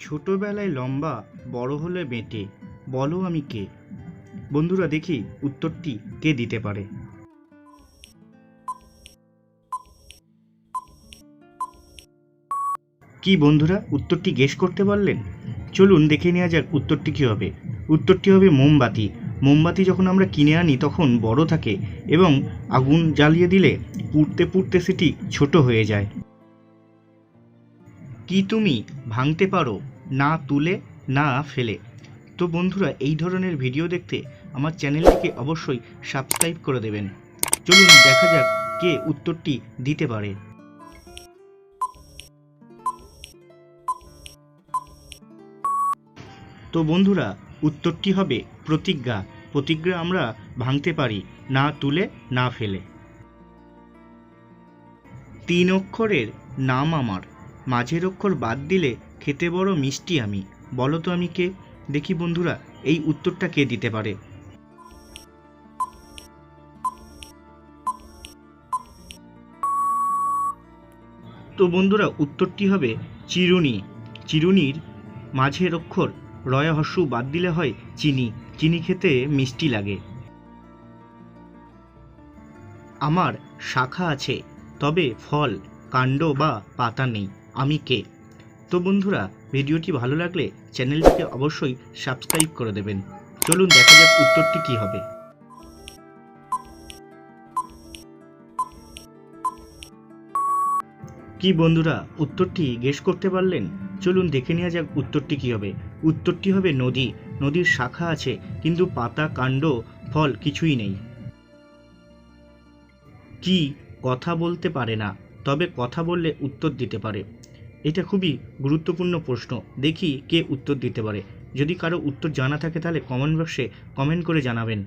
ছোটবেলায় লম্বা, বড় হলে বেঁটে, বলো আমি কে? বন্ধুরা দেখি উত্তরটি কে দিতে পারে। কি বন্ধুরা উত্তরটি গেস করতে পারলেন? চলুন দেখে নেওয়া যাক উত্তরটি কী হবে। উত্তরটি হবে মোমবাতি। মোমবাতি যখন আমরা কিনে আনি তখন বড় থাকে এবং আগুন জ্বালিয়ে দিলে পুড়তে পুড়তে সেটি ছোট হয়ে যায়। কি তুমি ভাঙতে পারো না তুলে না ফেলে? তো বন্ধুরা এই ধরনের ভিডিও দেখতে আমার চ্যানেলটিকে অবশ্যই সাবস্ক্রাইব করে দেবেন। চলুন দেখা যাক কে উত্তরটি দিতে পারে। তো বন্ধুরা উত্তরটি হবে প্রতিজ্ঞা। প্রতিজ্ঞা আমরা ভাঙতে পারি না তুলে না ফেলে। 3 অক্ষরের নাম আমার, মাঝের অক্ষর বাদ দিলে খেতে বড় মিষ্টি আমি, বলো তো আমি কে? দেখি বন্ধুরা এই উত্তরটা কে দিতে পারে। তো বন্ধুরা উত্তরটি হবে চিরুনি। চিরুনির মাঝের অক্ষর রয় হস্য বাদ দিলে হয় চিনি। চিনি খেতে মিষ্টি লাগে। আমার শাখা আছে তবে ফল, কাণ্ড বা পাতা নেই, আমি কে? তো বন্ধুরা ভিডিওটি ভালো লাগলে চ্যানেলটিকে অবশ্যই সাবস্ক্রাইব করে দেবেন। চলুন দেখা যাক উত্তরটি কী হবে। কি বন্ধুরা উত্তরটি গেস করতে পারলেন? চলুন দেখে নেওয়া যাক উত্তরটি কী হবে। উত্তরটি হবে নদী। নদীর শাখা আছে কিন্তু পাতা, কাণ্ড, ফল কিছুই নেই। কি কথা বলতে পারে না তবে কথা বললে উত্তর দিতে পারে? এটা খুবই গুরুত্বপূর্ণ প্রশ্ন। দেখি কে উত্তর দিতে পারে। যদি কারো উত্তর জানা থাকে তাহলে কমেন্ট বক্সে কমেন্ট করে জানাবেন।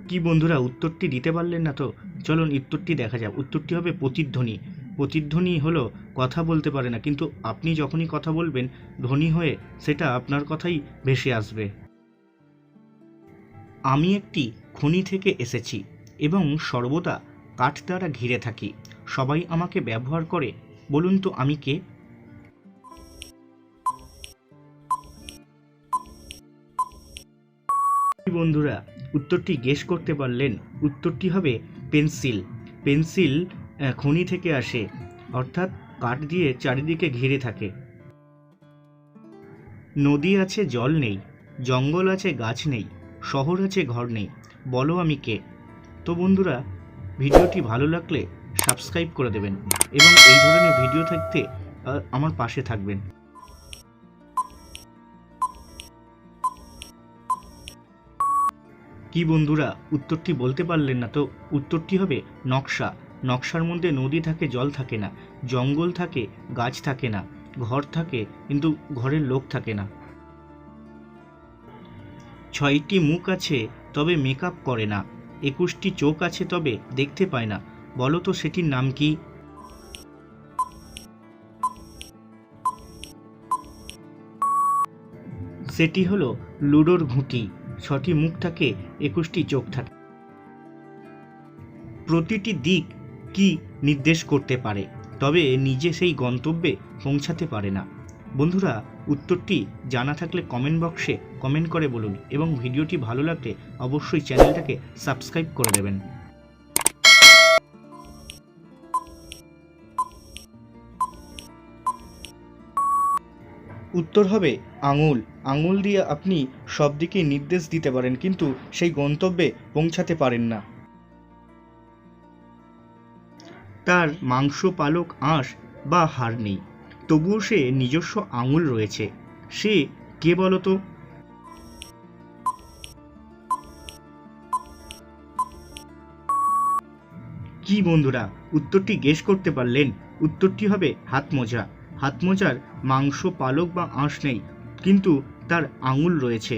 কি বন্ধুরা উত্তরটি দিতে পারলেন না? তো চলুন উত্তরটি দেখা যাক। উত্তরটি হবে প্রতিধ্বনি। প্রতিধ্বনি হলো কথা বলতে পারে না, কিন্তু আপনি যখনই কথা বলবেন ধ্বনি হয়ে সেটা আপনার কথাই ভেসে আসবে। আমি একটি খনি থেকে এসেছি এবং সর্বদা কাঠ দ্বারা ঘিরে থাকি। সবাই আমাকে ব্যবহার করে, বলুন তো আমি কে? বন্ধুরা উত্তরটি গেস করতে পারলেন? উত্তরটি হবে পেন্সিল। পেন্সিল খনি থেকে আসে, অর্থাৎ কাঠ দিয়ে চারিদিকে ঘিরে থাকে। নদী আছে জল নেই, জঙ্গল আছে গাছ নেই, শহর আছে ঘর নেই, বলো আমি কে? তো বন্ধুরা ভিডিওটি ভালো লাগলে সাবস্ক্রাইব করে দেবেন এবং এই ধরনের ভিডিও থাকতে আমার পাশে থাকবেন। কি বন্ধুরা উত্তরটি বলতে পারলেন না? তো উত্তরটি হবে নকশা। নকশার মধ্যে নদী থাকে, জল থাকে না, জঙ্গল থাকে, গাছ থাকে না, ঘর থাকে কিন্তু ঘরের লোক থাকে না। 6টি মুখ আছে তবে মেকআপ করে না, 21টি চোখ আছে তবে দেখতে পায় না, বলো তো সেটির নাম কি? সেটি হলো লুডোর ঘুঁটি। 6টি মুখ থাকে, 21টি চোখ থাকে। প্রতিটি দিক কি নির্দেশ করতে পারে তবে নিজে সেই গন্তব্যে পৌঁছাতে পারে না? বন্ধুরা উত্তরটি জানা থাকলে কমেন্ট বক্সে কমেন্ট করে বলুন এবং ভিডিওটি ভালো লাগলে অবশ্যই চ্যানেলটাকে সাবস্ক্রাইব করে দেবেন। উত্তর হবে আঙুল। আঙুল দিয়ে আপনি সব দিকে নির্দেশ দিতে পারেন কিন্তু সেই গন্তব্যে পৌঁছাতে পারেন না। তার মাংস, পালক, আঁশ বা হাড় নেই, তবুও সে নিজস্ব আঙুল রয়েছে। সে কে বলো তো? কি বন্ধুরা উত্তরটি গেস করতে পারলেন? উত্তরটি হবে হাত মোজা। হাত মোজার মাংস, পালক বা আঁশ নেই কিন্তু তার আঙুল রয়েছে।